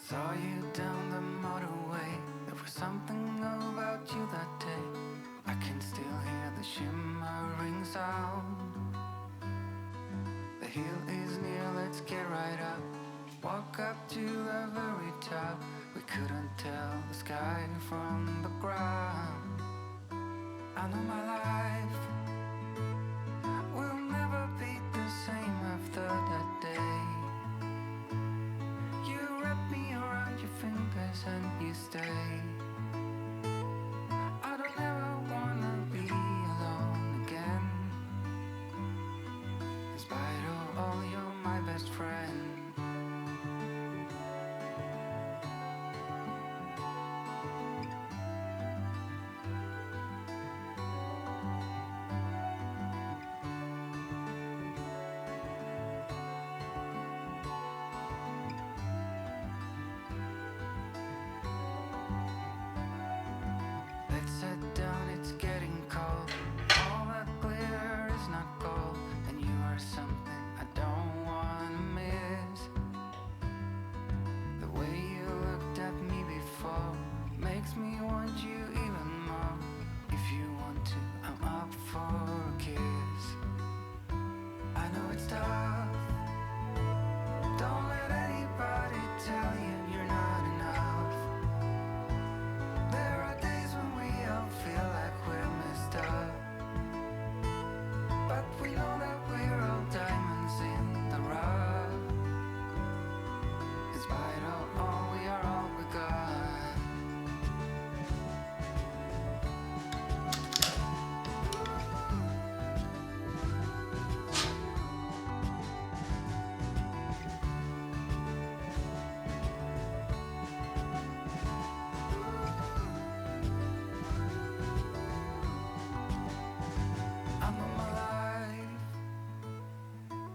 Saw you down the motorway. There was something about you that day. I can still hear the shimmering sound. The hill is near, let's get right up. Walk up to the very top. We couldn't tell the sky from the ground. I know my life will never be the same after that day. You wrap me around your fingers and you stay. I don't ever wanna be alone again. In spite of all, you're my best friend. Let's sit down, it's getting cold. All that glitter is not gold, and you are something I don't wanna miss. The way you looked at me before makes me want you even more. If you want to, I'm up for a kiss. I know it's tough. Don't let anybody tell you you're not enough. There are days when we all feel like we're messed up, but we know that we're all diamonds in the rough. In spite of all, we are all we got. I know my life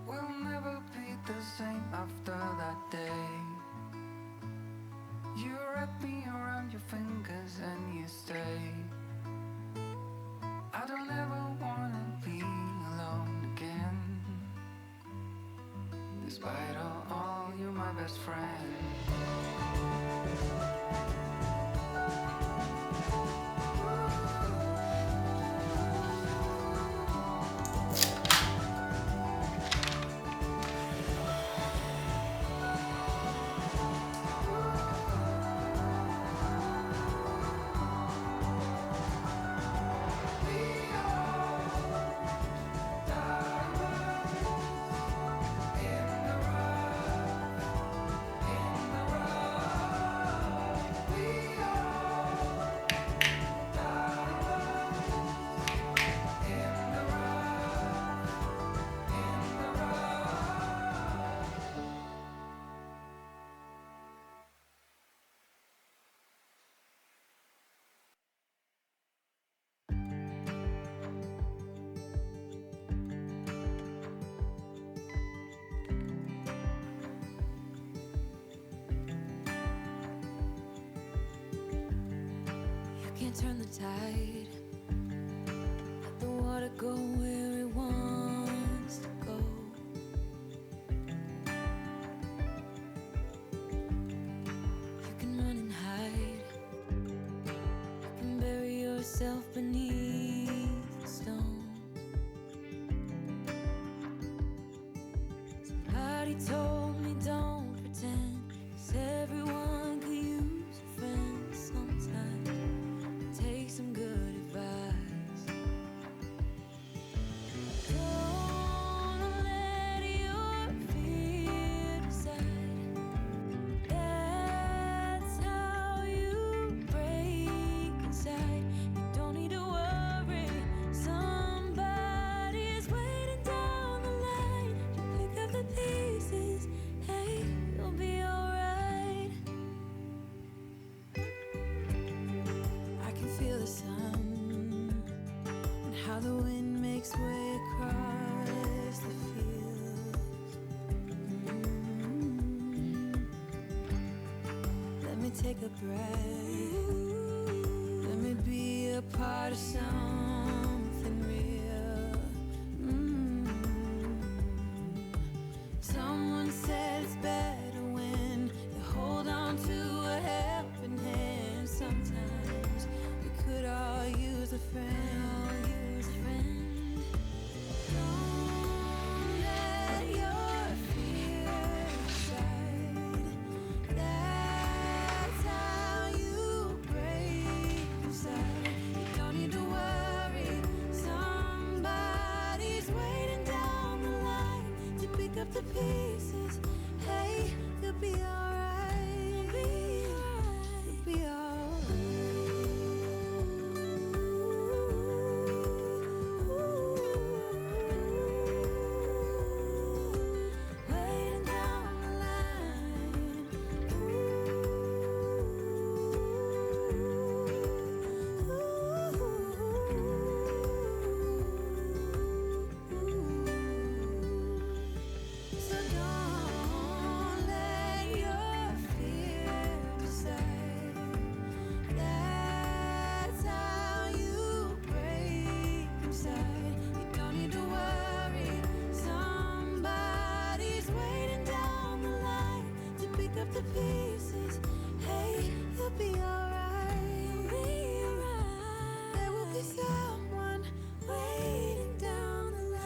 will never be the same after that day. You wrap me around your fingers and you stay. I don't ever wanna be alone again. Despite all, you're my best friend. Can't turn the tide. Let the water go where it wants to go. You can run and hide. You can bury yourself beneath the stones. Somebody told me don't pretend, 'cause everyone could use a friend sometimes. Take some good advice. Don't let your fear decide. That's how you break inside. You don't need to worry. Somebody's waiting down the line. You pick up the pieces. Hey, you'll be alright. I can feel the sun and how the wind makes way across the fields. Let me take a breath. Let me be a part of something real. Someone said it's better when you hold on to up the pieces. Hey, you'll be alright. You'll be alright. Waiting down the line. So don't let your fear decide. That's how you break inside. You don't need to worry. Somebody's waiting down the line to pick up the pieces. Hey, you'll be alright. There will be someone waiting down the line.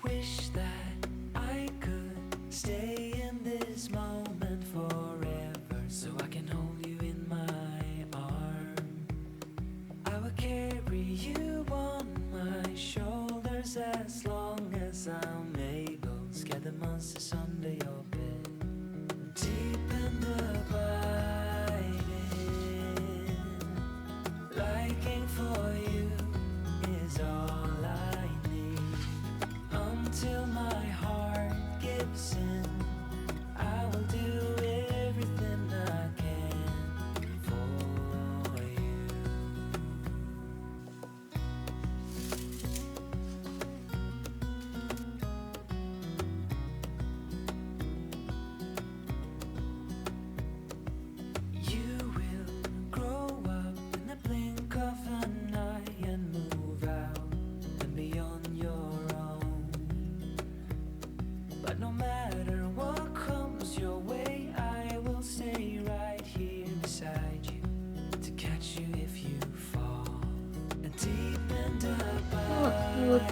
Wish that I could stay in this moment forever, so I can hold you in my arm. I will carry you on my shoulders as long as I'm able. Scare the monsters under your bed. Deep and abiding, liking for you is all I need. Until my heart gives in, I will do everything I can for you.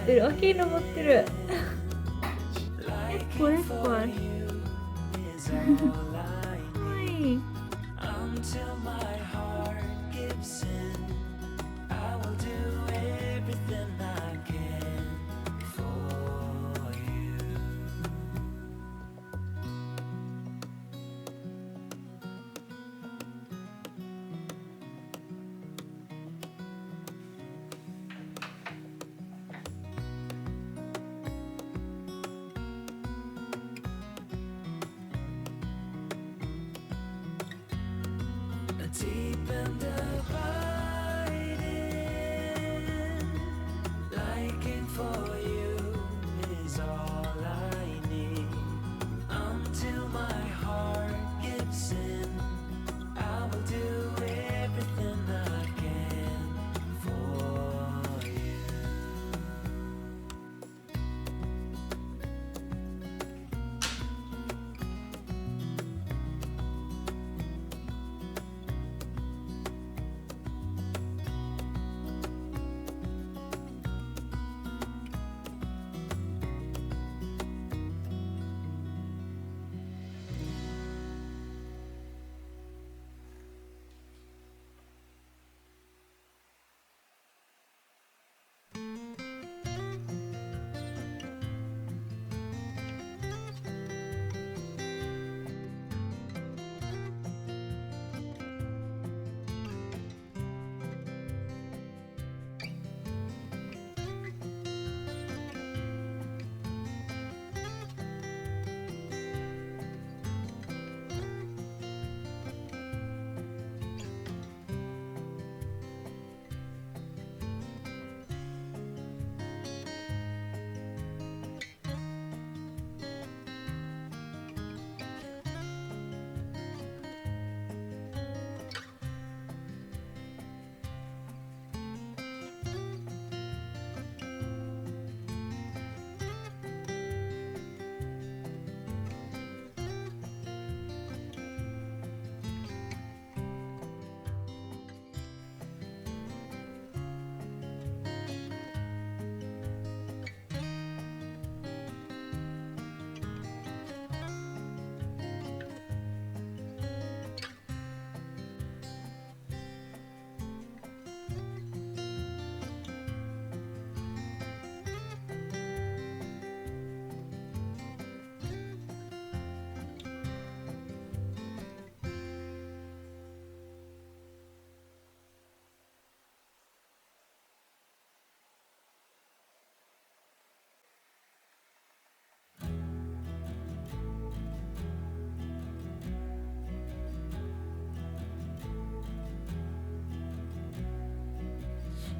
ってる。秋に登ってる。エコエコかわいい。Until my heart gives in, I will do everything I can for you. Deep and abiding, liking for you is all I need. Until my heart gives in, I will do everything I can for you.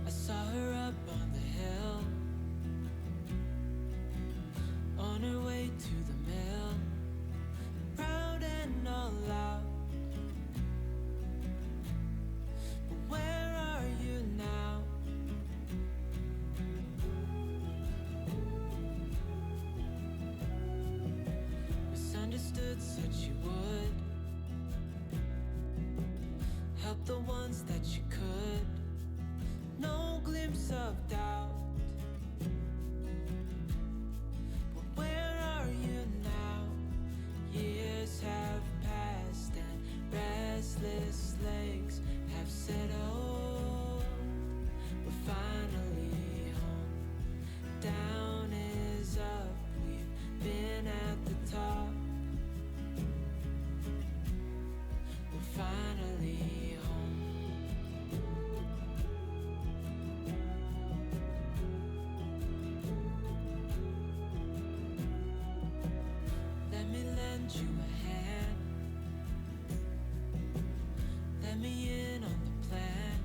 I saw her up on the hill, on her way to the mill, proud and all out. But where are you now? Misunderstood, said you would help the ones that you could. No glimpse of doubt. But where are you now? Years have passed and restless legs have settled. We're finally home. Down is up. We've been at the top. We're finally home. Let me lend you a hand. Let me in on the plan.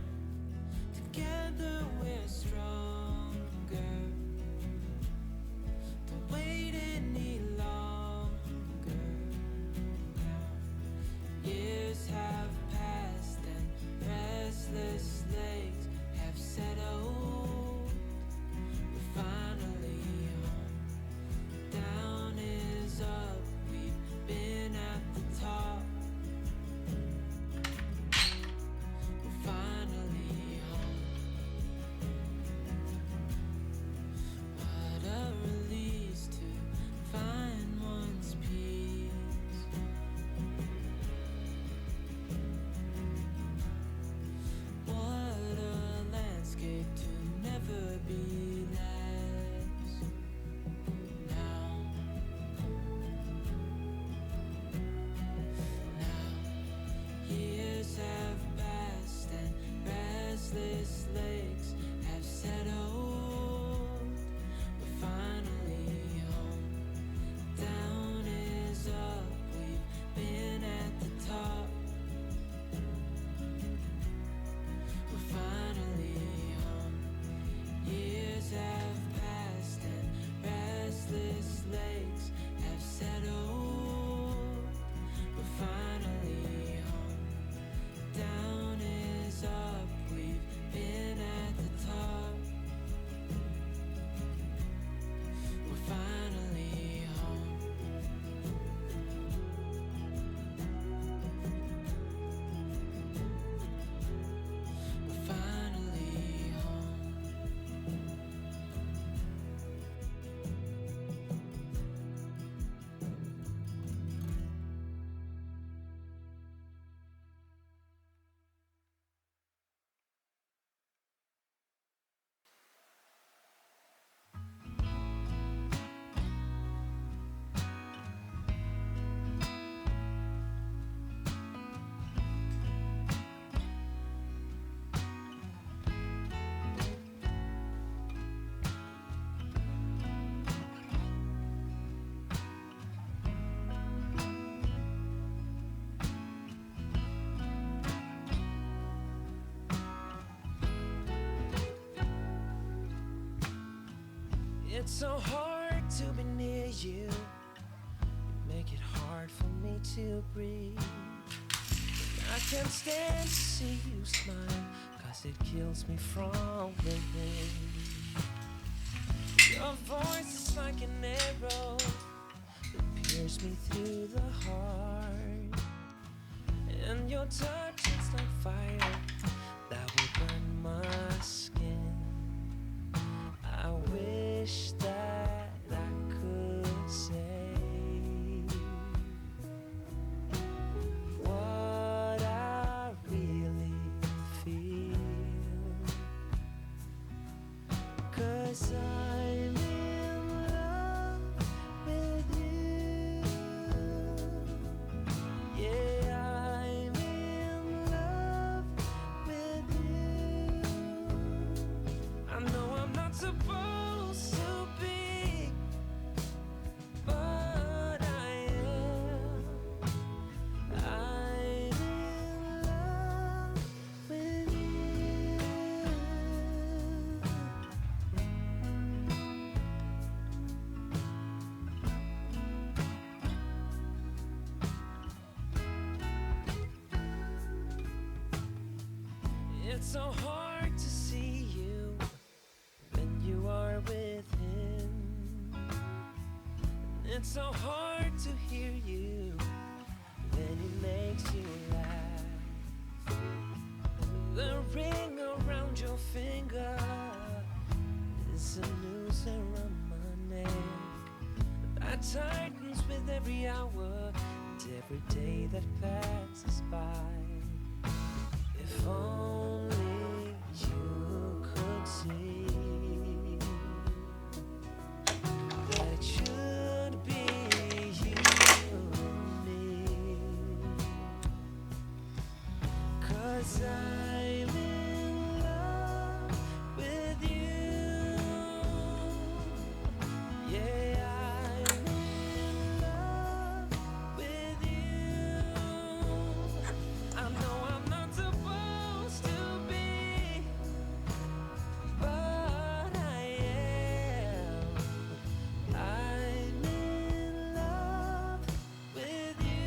Together we're stronger. Don't wait any longer now. Years have passed and restless legs have settled. We're finally home. Down is up. We've been It's so hard to be near you. You make it hard for me to breathe. I can't stand to see you smile, 'cause it kills me from within. Your voice is like an arrow that pierces me through the heart. And your touch is like fire that will burn my skin. I wish that I could say what I really feel, 'cause I'm in love with you. Yeah, I'm in love with you. I know I'm not supposed to be, but I am. I'm in love with you. It's so hard to see you when you are with him. It's so hard to hear you when he makes you laugh. The ring around your finger is a noose around my neck that tightens with every hour and every day that passes by. If only you could see that it should be you and me, 'cause I'm in love with you. Yeah, I'm in love with you. I know I'm not supposed to be, but I am. I'm in love with you.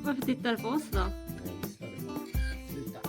Varför tittar du på oss då? Sluta.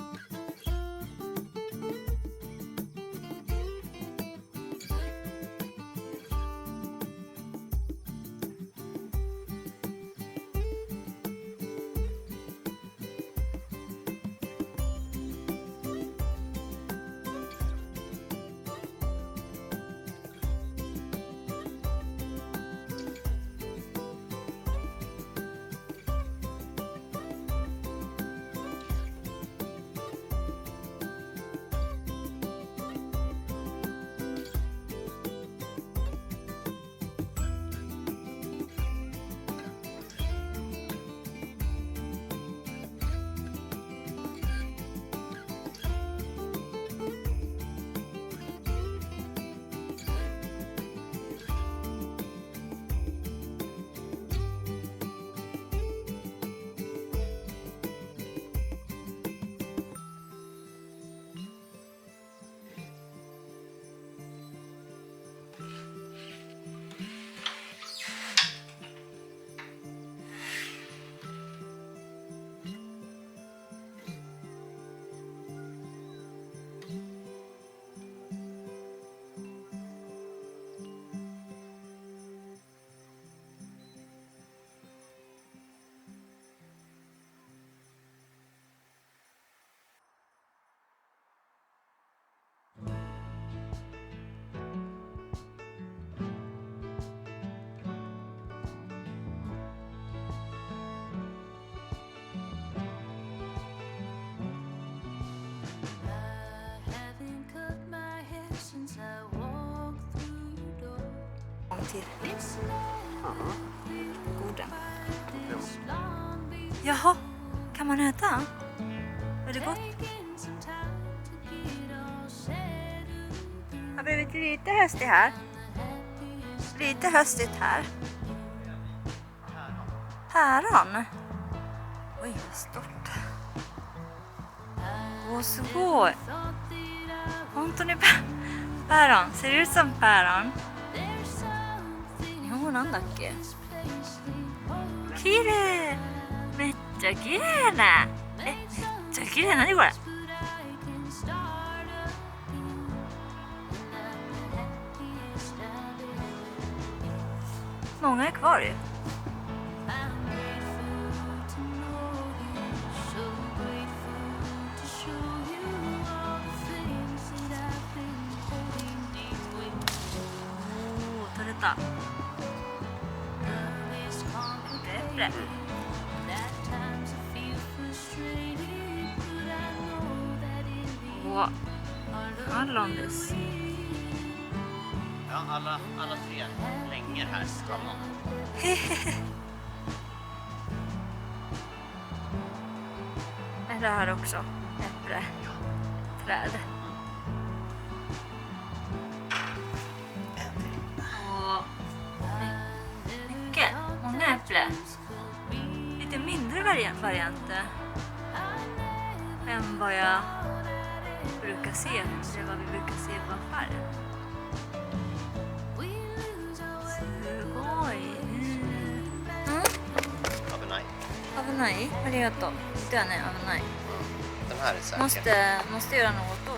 Till. Goda. Jaha, kan man äta? Är det gott? Har blivit lite höstigt här. Lite höstigt här. Päron. Oj, vad stort. Och så går. Anthony päron. Ser det ut som päron? Jo,なんだっけ? 綺麗。めっちゃ綺麗な。めっちゃ綺麗。何これ? Många är kvar ju. Ta detta. Äpple. Åh, hallondis. Ja, alla tre länger här. Hallon. Är det här också? Äpple. Träd. Åh, mycket. Många äpplen. Lite mindre varianter än vad jag brukar se. Eller vad vi brukar se på affären. Avnai. Arigato. Det är avnai. Den här är säker. Måste göra något